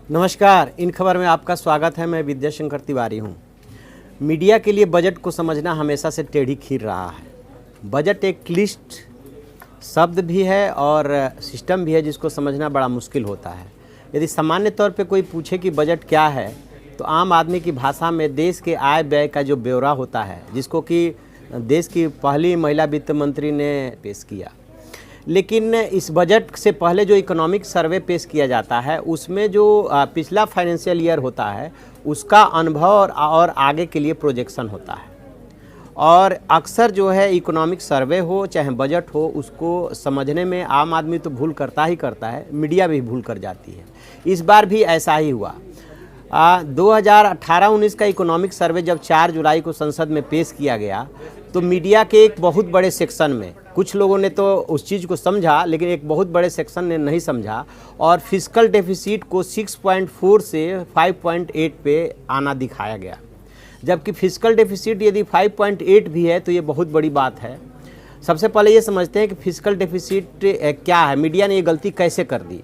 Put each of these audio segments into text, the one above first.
नमस्कार, इन खबर में आपका स्वागत है। मैं विद्याशंकर तिवारी हूँ। मीडिया के लिए बजट को समझना हमेशा से टेढ़ी खीर रहा है। बजट एक क्लिष्ट शब्द भी है और सिस्टम भी है जिसको समझना बड़ा मुश्किल होता है। यदि सामान्य तौर पे कोई पूछे कि बजट क्या है, तो आम आदमी की भाषा में देश के आय व्यय का जो ब्यौरा होता है, जिसको कि देश की पहली महिला वित्त मंत्री ने पेश किया। लेकिन इस बजट से पहले जो इकोनॉमिक सर्वे पेश किया जाता है, उसमें जो पिछला फाइनेंशियल ईयर होता है उसका अनुभव और आगे के लिए प्रोजेक्शन होता है। और अक्सर जो है इकोनॉमिक सर्वे हो चाहे बजट हो, उसको समझने में आम आदमी तो भूल करता ही करता है, मीडिया भी भूल कर जाती है। इस बार भी ऐसा ही हुआ। 2018-19 का इकोनॉमिक सर्वे जब 4 जुलाई को संसद में पेश किया गया, तो मीडिया के एक बहुत बड़े सेक्शन में कुछ लोगों ने तो उस चीज़ को समझा, लेकिन एक बहुत बड़े सेक्शन ने नहीं समझा और फिस्कल डेफिसिट को 6.4 से 5.8 पे आना दिखाया गया। जबकि फिस्कल डेफिसिट यदि 5.8 भी है तो ये बहुत बड़ी बात है। सबसे पहले ये समझते हैं कि फिस्कल डेफिसिट क्या है, मीडिया ने ये गलती कैसे कर दी।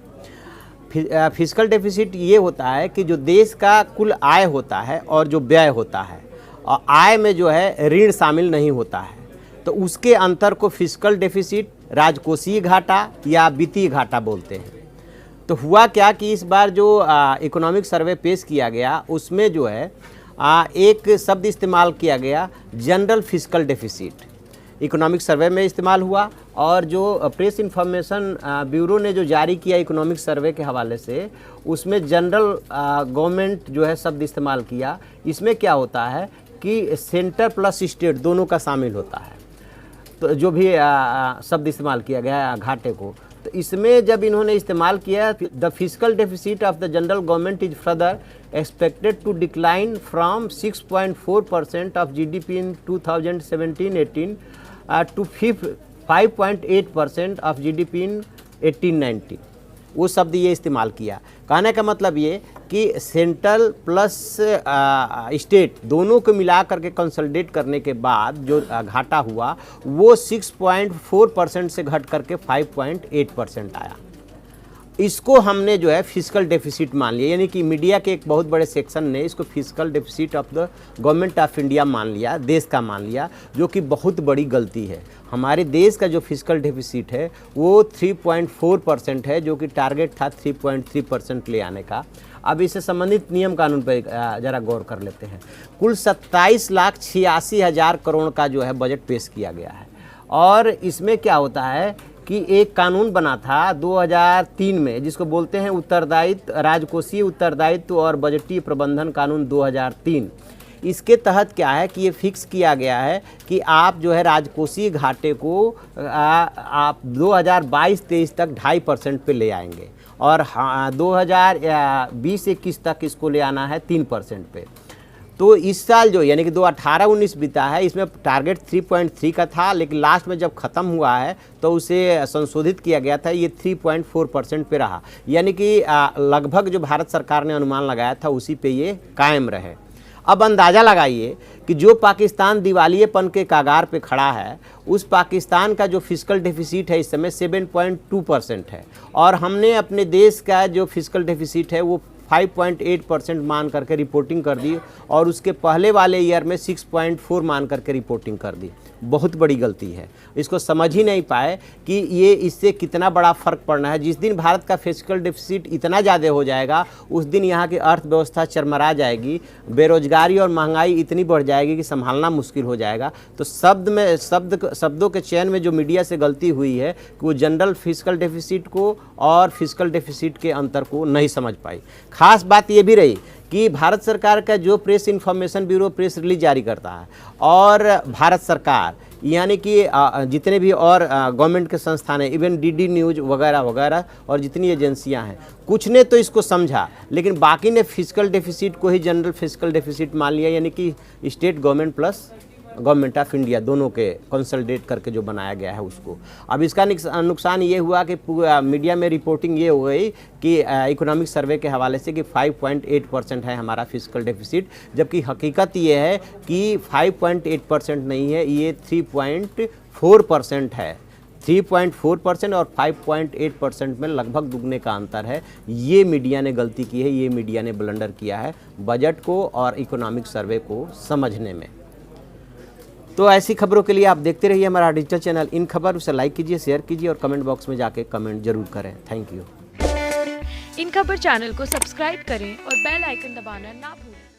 फिस्कल डेफिसिट ये होता है कि जो देश का कुल आय होता है और जो व्यय होता है, और आय में जो है ऋण शामिल नहीं होता है, तो उसके अंतर को फिस्कल डेफिसिट, राजकोषीय घाटा या वित्तीय घाटा बोलते हैं। तो हुआ क्या कि इस बार जो इकोनॉमिक सर्वे पेश किया गया, उसमें जो है एक शब्द इस्तेमाल किया गया, general fiscal deficit. Economic survey में इस्तेमाल हुआ और जो प्रेस इन्फॉर्मेशन ब्यूरो ने जो जारी किया इकोनॉमिक सर्वे के हवाले से, उसमें जनरल गवर्नमेंट जो है शब्द इस्तेमाल किया। इसमें क्या होता है कि सेंटर प्लस स्टेट दोनों का शामिल होता है। तो जो भी शब्द इस्तेमाल किया गया है घाटे को, तो इसमें जब इन्होंने इस्तेमाल किया, the fiscal deficit of the general government is further expected to decline from 6.4% of GDP in 2017-18 to 5.8% of GDP in 18-19। वो शब्द ये इस्तेमाल किया। कहने का मतलब ये कि सेंट्रल प्लस स्टेट दोनों को मिला करके कंसोलिडेट करने के बाद जो घाटा हुआ वो 6.4% से घट करके 5.8% आया। इसको हमने जो है फिस्कल डेफिसिट मान लिया, यानी कि मीडिया के एक बहुत बड़े सेक्शन ने इसको fiscal deficit of the government of India मान लिया, देश का मान लिया, जो कि बहुत बड़ी गलती है। हमारे देश का जो फिस्कल डेफिसिट है वो 3.4% है, जो कि टारगेट था 3.3% ले आने का। अब इससे संबंधित नियम कानून पर ज़रा गौर कर लेते हैं। कुल 27,86,000 करोड़ का जो है बजट पेश किया गया है। और इसमें क्या होता है कि एक कानून बना था 2003 में, जिसको बोलते हैं उत्तरदायित्व, राजकोषीय उत्तरदायित्व और बजटीय प्रबंधन कानून 2003। इसके तहत क्या है कि ये फिक्स किया गया है कि आप जो है राजकोषीय घाटे को आप 2022-23 तक 2.5% पे ले आएंगे और 2020-21 तक इसको ले आना है 3% पे। तो इस साल जो यानी कि 2018-19 बीता है, इसमें टारगेट 3.3 का था, लेकिन लास्ट में जब ख़त्म हुआ है तो उसे संशोधित किया गया था, ये 3.4% पे रहा। यानी कि लगभग जो भारत सरकार ने अनुमान लगाया था उसी पे ये कायम रहे। अब अंदाज़ा लगाइए कि जो पाकिस्तान दिवालियेपन के कागार पे खड़ा है, उस पाकिस्तान का जो फिस्कल डेफिसिट है इस समय 7.2% है, और हमने अपने देश का जो फिस्कल डेफिसिट है वो 5.8% मान करके रिपोर्टिंग कर दी और उसके पहले वाले ईयर में 6.4 मान करके रिपोर्टिंग कर दी। बहुत बड़ी गलती है। इसको समझ ही नहीं पाए कि ये इससे कितना बड़ा फ़र्क पड़ना है। जिस दिन भारत का फिस्कल डेफिसिट इतना ज़्यादा हो जाएगा, उस दिन यहाँ की अर्थव्यवस्था चरमरा जाएगी, बेरोजगारी और महंगाई इतनी बढ़ जाएगी कि संभालना मुश्किल हो जाएगा। तो शब्दों के चयन में जो मीडिया से गलती हुई है कि वो जनरल फिस्कल डेफिसिट को और फिस्कल डेफिसिट के अंतर को नहीं समझ पाई। खास बात ये भी रही कि भारत सरकार का जो press information bureau press release जारी करता है और भारत सरकार यानी कि जितने भी और गवर्नमेंट के संस्थान हैं, इवन डीडी न्यूज़ वगैरह वगैरह और जितनी एजेंसियां हैं, कुछ ने तो इसको समझा, लेकिन बाकी ने फिस्कल डेफिसिट को ही जनरल फिस्कल डेफिसिट मान लिया, यानी कि state government plus government of India दोनों के कंसोलिडेट करके जो बनाया गया है उसको। अब इसका नुकसान ये हुआ कि मीडिया में रिपोर्टिंग ये हो गई कि इकोनॉमिक सर्वे के हवाले से कि 5.8% है हमारा फिस्कल डेफिसिट, जबकि हकीकत ये है कि 5.8% नहीं है, ये 3.4% है। 3.4% और 5.8% में लगभग दुगने का अंतर है। ये मीडिया ने गलती की है, ये मीडिया ने ब्लंडर किया है बजट को और इकोनॉमिक सर्वे को समझने में। तो ऐसी खबरों के लिए आप देखते रहिए हमारा डिजिटल चैनल इन खबर। उसे लाइक कीजिए, शेयर कीजिए और कमेंट बॉक्स में जाके कमेंट जरूर करें। Thank you. इन खबर चैनल को सब्सक्राइब करें और बेल आइकन दबाना ना भूलें।